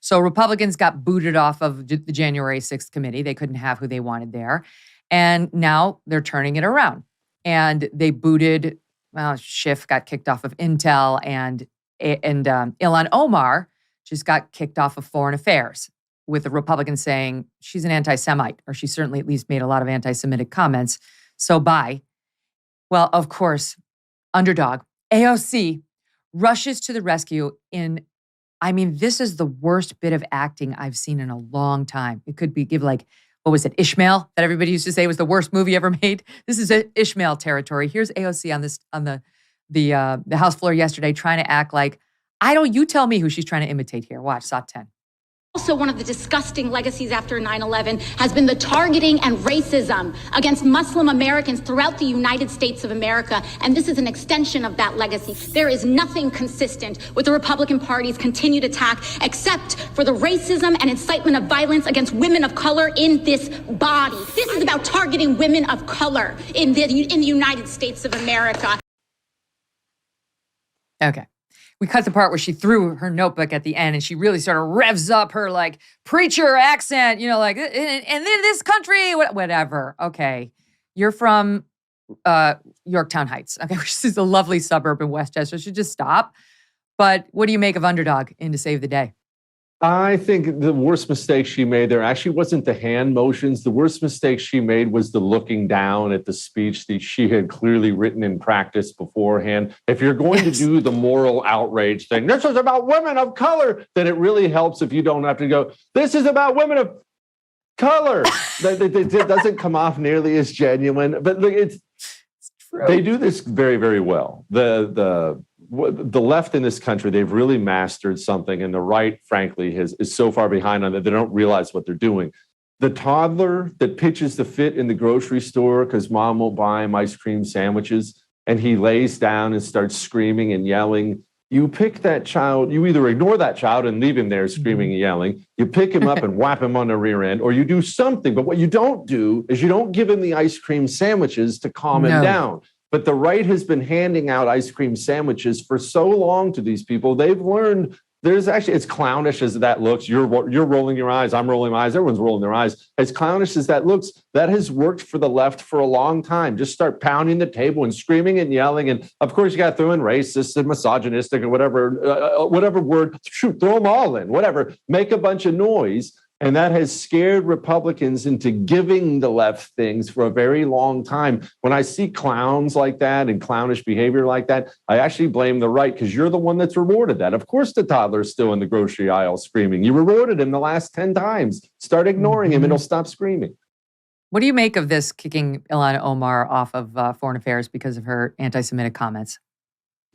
So Republicans got booted off of the January 6th committee. They couldn't have who they wanted there. And now they're turning it around. And they booted, Schiff got kicked off of Intel, and Ilhan Omar just got kicked off of Foreign Affairs, with the Republicans saying she's an anti-Semite, or she certainly at least made a lot of anti-Semitic comments. So bye. Well, of course, underdog, AOC, rushes to the rescue this is the worst bit of acting I've seen in a long time. It could be what was it, Ishmael, that everybody used to say was the worst movie ever made? This is Ishmael territory. Here's AOC on the House floor yesterday trying to act like, you tell me who she's trying to imitate here. Watch, SOT 10. Also, one of the disgusting legacies after 9/11 has been the targeting and racism against Muslim Americans throughout the United States of America. And this is an extension of that legacy. There is nothing consistent with the Republican Party's continued attack except for the racism and incitement of violence against women of color in this body. This is about targeting women of color in the United States of America. Okay. We cut the part where she threw her notebook at the end and she really sort of revs up her preacher accent, and in this country, whatever. Okay. You're from Yorktown Heights, okay, which is a lovely suburb in Westchester. Should just stop. But what do you make of underdog in to save the day? I think the worst mistake she made there actually wasn't the hand motions. The worst mistake she made was the looking down at the speech that she had clearly written in practice beforehand. If you're going to do the moral outrage thing, this is about women of color, then it really helps if you don't have to go, this is about women of color. It doesn't come off nearly as genuine, but look, it's true. They do this very, very well. The left in this country, they've really mastered something, and the right, frankly, is so far behind on that they don't realize what they're doing. The toddler that pitches the fit in the grocery store because mom won't buy him ice cream sandwiches, and he lays down and starts screaming and yelling. You pick that child, you either ignore that child and leave him there screaming and yelling, you pick him up and whap him on the rear end, or you do something. But what you don't do is you don't give him the ice cream sandwiches to calm him down. But the right has been handing out ice cream sandwiches for so long to these people. They've learned it's clownish as that looks. You're rolling your eyes. I'm rolling my eyes. Everyone's rolling their eyes. As clownish as that looks, that has worked for the left for a long time. Just start pounding the table and screaming and yelling. And of course, you got to throw in racist and misogynistic or whatever word. Shoot, throw them all in, whatever. Make a bunch of noise. And that has scared Republicans into giving the left things for a very long time. When I see clowns like that and clownish behavior like that, I actually blame the right because you're the one that's rewarded that. Of course, the toddler's still in the grocery aisle screaming. You rewarded him the last 10 times. Start ignoring him and he'll stop screaming. What do you make of this kicking Ilhan Omar off of Foreign Affairs because of her anti-Semitic comments?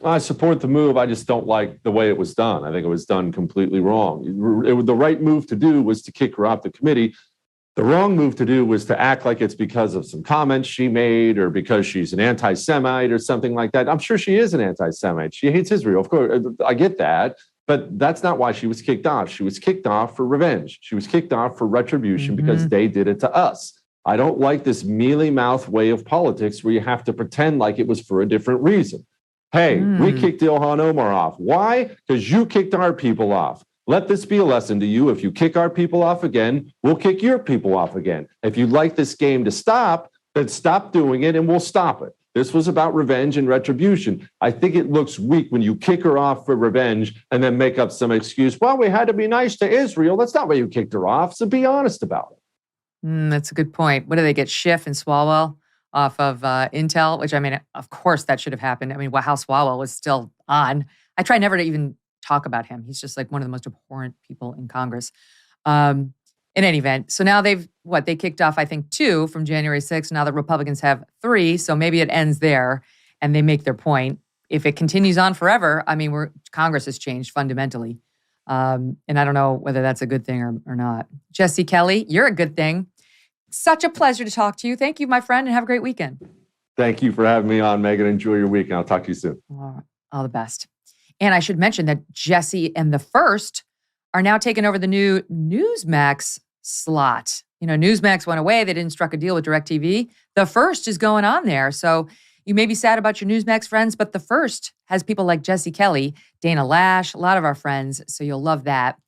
I support the move. I just don't like the way it was done. I think it was done completely wrong. The right move to do was to kick her off the committee. The wrong move to do was to act like it's because of some comments she made or because she's an anti-Semite or something like that. I'm sure she is an anti-Semite. She hates Israel. Of course, I get that. But that's not why she was kicked off. She was kicked off for revenge. She was kicked off for retribution because they did it to us. I don't like this mealy-mouthed way of politics where you have to pretend like it was for a different reason. Hey, we kicked Ilhan Omar off. Why? Because you kicked our people off. Let this be a lesson to you. If you kick our people off again, we'll kick your people off again. If you'd like this game to stop, then stop doing it and we'll stop it. This was about revenge and retribution. I think it looks weak when you kick her off for revenge and then make up some excuse. Well, we had to be nice to Israel. That's not why you kicked her off. So be honest about it. That's a good point. What do they get? Schiff and Swalwell off of Intel, which, of course that should have happened. How Swalwell was still on. I try never to even talk about him. He's just one of the most abhorrent people in Congress. In any event, so now they kicked off, I think, 2 from January 6th. Now the Republicans have 3, so maybe it ends there and they make their point. If it continues on forever, Congress has changed fundamentally. And I don't know whether that's a good thing or not. Jesse Kelly, you're a good thing. Such a pleasure to talk to you. Thank you, my friend, and have a great weekend. Thank you for having me on, Megyn. Enjoy your week, and I'll talk to you soon. All the best. And I should mention that Jesse and The First are now taking over the new Newsmax slot. Newsmax went away. They didn't strike a deal with DirecTV. The First is going on there. So you may be sad about your Newsmax friends, but The First has people like Jesse Kelly, Dana Lash, a lot of our friends. So you'll love that.